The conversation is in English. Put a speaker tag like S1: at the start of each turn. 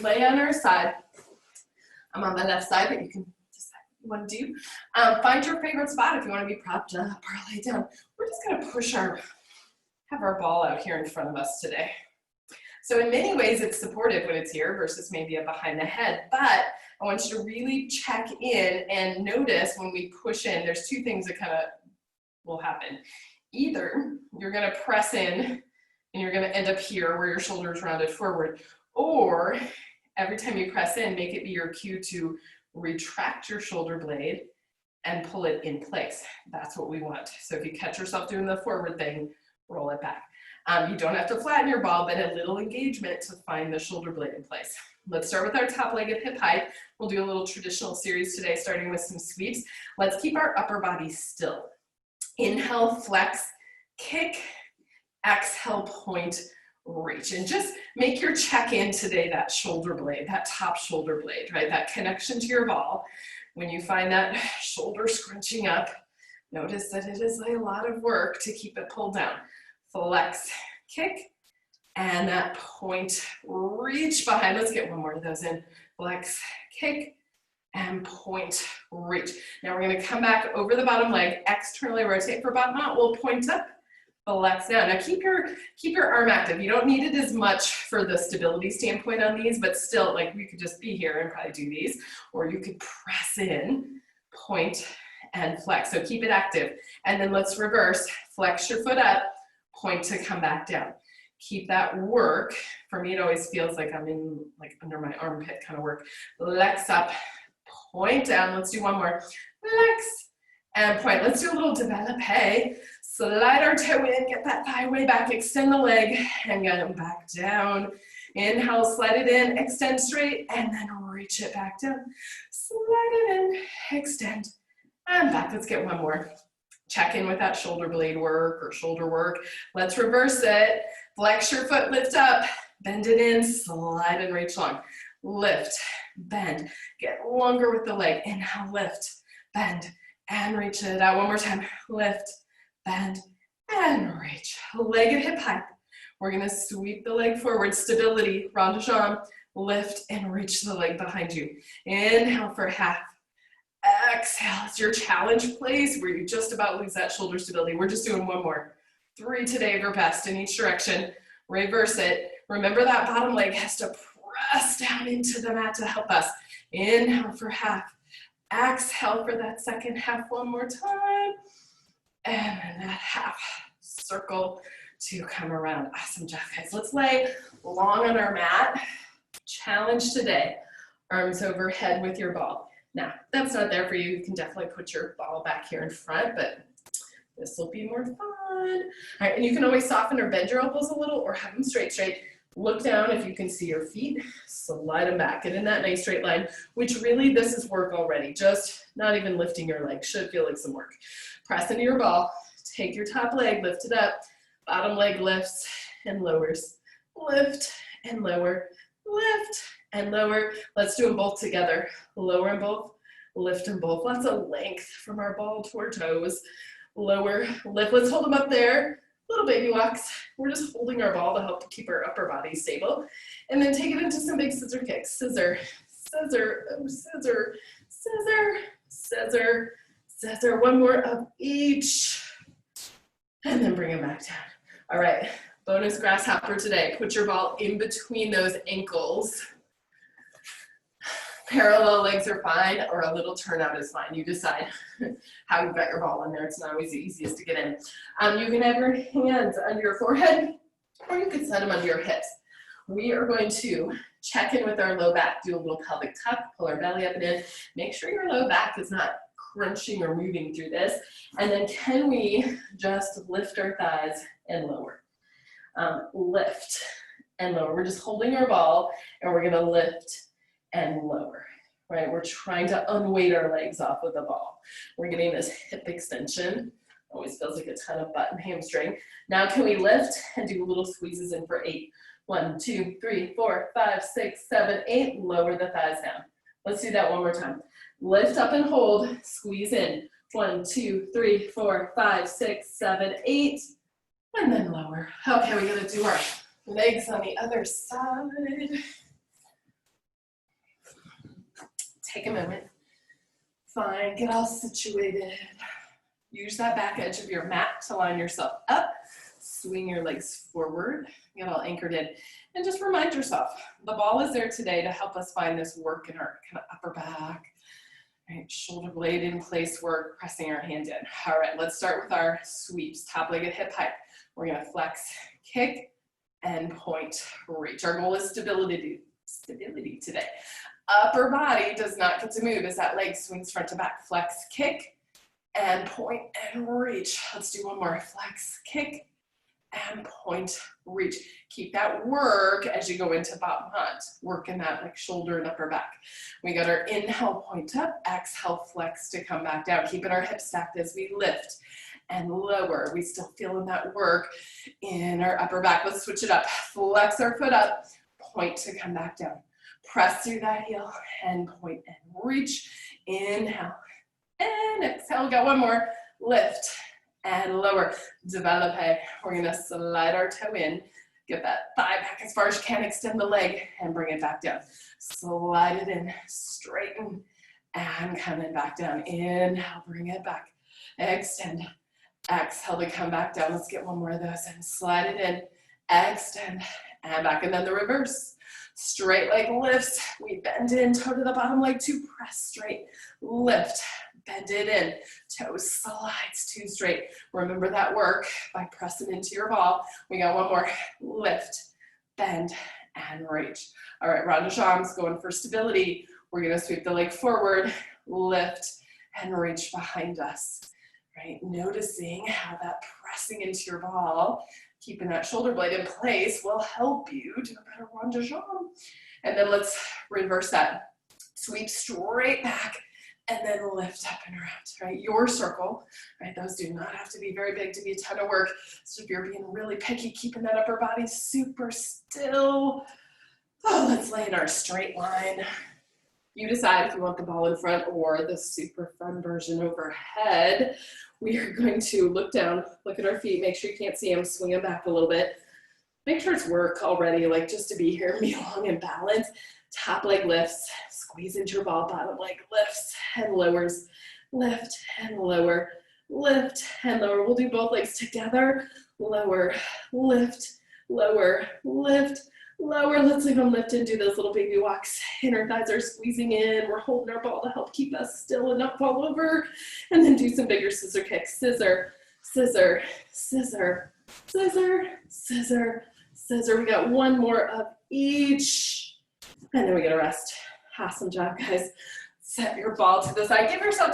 S1: lay on our side. I'm on the left side, but you can decide what you want to do. Find your favorite spot if you want to be propped up or lay down. We're just going to have our ball out here in front of us today. So in many ways, it's supportive when it's here versus maybe a behind the head, but I want you to really check in and notice when we push in, there's two things that kind of will happen. Either you're going to press in and you're going to end up here where your shoulder's rounded forward, or every time you press in, make it be your cue to retract your shoulder blade and pull it in place. That's what we want. So if you catch yourself doing the forward thing, roll it back. You don't have to flatten your ball, but a little engagement to find the shoulder blade in place. Let's start with our top leg at hip height. We'll do a little traditional series today, starting with some sweeps. Let's keep our upper body still. Inhale, flex, kick, exhale, point, reach. And just make your check-in today, that shoulder blade, that top shoulder blade, right? That connection to your ball. When you find that shoulder scrunching up, notice that it is a lot of work to keep it pulled down. Flex, kick, and that point, reach behind. Let's get one more of those in. Flex, kick, and point, reach. Now we're gonna come back over the bottom leg, externally rotate for bottom out. We'll point up, flex down. Now keep your arm active. You don't need it as much for the stability standpoint on these, but still, like we could just be here and probably do these, or you could press in, point, and flex. So keep it active. And then let's reverse, flex your foot up, point to come back down. Keep that work. For me, it always feels like I'm in like under my armpit kind of work. Flex up, point down. Let's do one more. Flex and point. Let's do a little developpe. Slide our toe in, get that thigh way back, extend the leg, and get them back down. Inhale, slide it in, extend straight, and then reach it back down. Slide it in, extend, and back. Let's get one more. Check in with that shoulder blade work or shoulder work. Let's reverse it. Flex your foot, lift up, bend it in, slide and reach long. Lift, bend, get longer with the leg. Inhale, lift, bend, and reach it out. One more time. Lift, bend, and reach. Leg at hip height. We're gonna sweep the leg forward, stability, rond de jambe, lift and reach the leg behind you. Inhale for half. Exhale, it's your challenge place where you just about lose that shoulder stability. We're just doing one more. 3 today of your best in each direction. Reverse it. Remember that bottom leg has to press down into the mat to help us. Inhale for half. Exhale for that second half one more time. And then that half circle to come around. Awesome job, guys. Let's lay long on our mat. Challenge today. Arms overhead with your ball. Now, that's not there for you. You can definitely put your ball back here in front, but this will be more fun. All right, and you can always soften or bend your elbows a little or have them straight. Look down if you can see your feet. Slide them back. Get in that nice straight line, which really this is work already. Just not even lifting your leg. Should feel like some work. Press into your ball. Take your top leg, lift it up. Bottom leg lifts and lowers. Lift and lower. Lift and lower. Let's do them both together. Lower them both, lift them both. Lots of length from our ball to our toes. Lower, lift. Let's hold them up there. Little baby walks. We're just holding our ball to help keep our upper body stable. And then take it into some big scissor kicks. Scissor, scissor, oh, scissor, scissor, scissor, scissor. One more of each. And then bring them back down. All right, bonus grasshopper today. Put your ball in between those ankles. Parallel legs are fine, or a little turnout is fine. You decide how you've got your ball in there. It's not always the easiest to get in. You can have your hands under your forehead, or you can set them under your hips. We are going to check in with our low back, do a little pelvic tuck, pull our belly up and in. Make sure your low back is not crunching or moving through this. And then can we just lift our thighs and lower? Lift and lower. We're just holding our ball, and we're going to lift and lower, right? We're trying to unweight our legs off of the ball. We're getting this hip extension. Always feels like a ton of butt and hamstring. Now can we lift and do little squeezes in for 8? 1, 2, 3, 4, 5, 6, 7, 8. Lower the thighs down. Let's do that one more time. Lift up and hold, squeeze in. 1, 2, 3, 4, 5, 6, 7, 8. And then lower. Okay, we gotta do our legs on the other side. take a moment. Fine, get all situated. Use that back edge of your mat to line yourself up. Swing your legs forward, get all anchored in. And just remind yourself, the ball is there today to help us find this work in our kind of upper back. Right, shoulder blade in place work, pressing our hand in. All right, let's start with our sweeps, top-legged hip hike. We're gonna flex, kick, and point, reach. Our goal is stability today. Upper body does not get to move as that leg swings front to back. Flex, kick, and point, and reach. Let's do one more. Flex, kick, and point, reach. Keep that work as you go into bottom hunt. Work in that like shoulder and upper back. We got our inhale, point up, exhale, flex to come back down. Keeping our hips stacked as we lift and lower. We still feeling that work in our upper back. Let's switch it up. Flex our foot up, point to come back down. Press through that heel and point and reach. Inhale and exhale. Got one more. Lift and lower. Develope. We're gonna slide our toe in. Get that thigh back as far as you can. Extend the leg and bring it back down. Slide it in, straighten, and coming back down. Inhale, bring it back. Extend. Exhale to come back down. Let's get one more of those and slide it in. Extend and back. And then the reverse. Straight leg lifts. We bend in, toe to the bottom leg to press straight. Lift, bend it in. Toes slides to straight. Remember that work by pressing into your ball. We got one more. Lift, bend, and reach. All right, ronde jambs, going for stability. We're gonna sweep the leg forward, lift, and reach behind us. Right, noticing how that pressing into your ball, keeping that shoulder blade in place will help you do a better ronde jambe. And then let's reverse that. Sweep straight back and then lift up and around, right? Your circle, right? Those do not have to be very big to be a ton of work. So if you're being really picky, keeping that upper body super still. Oh, let's lay in our straight line. You decide if you want the ball in front or the super fun version overhead. We are going to look down, look at our feet, make sure you can't see them, swing them back a little bit. Make sure it's work already, like just to be here, be long and balanced. Top leg lifts, squeeze into your ball, bottom leg lifts and lowers, lift and lower, lift and lower. We'll do both legs together, lower, lift, lower, lift, lower. Let's leave them lift and do those little baby walks. Inner thighs are squeezing in. We're holding our ball to help keep us still and not fall over. And then do some bigger scissor kicks. Scissor, scissor, scissor, scissor, scissor, scissor. We got one more of each. And then we get a rest. Awesome job, guys. Set your ball to the side. Give yourself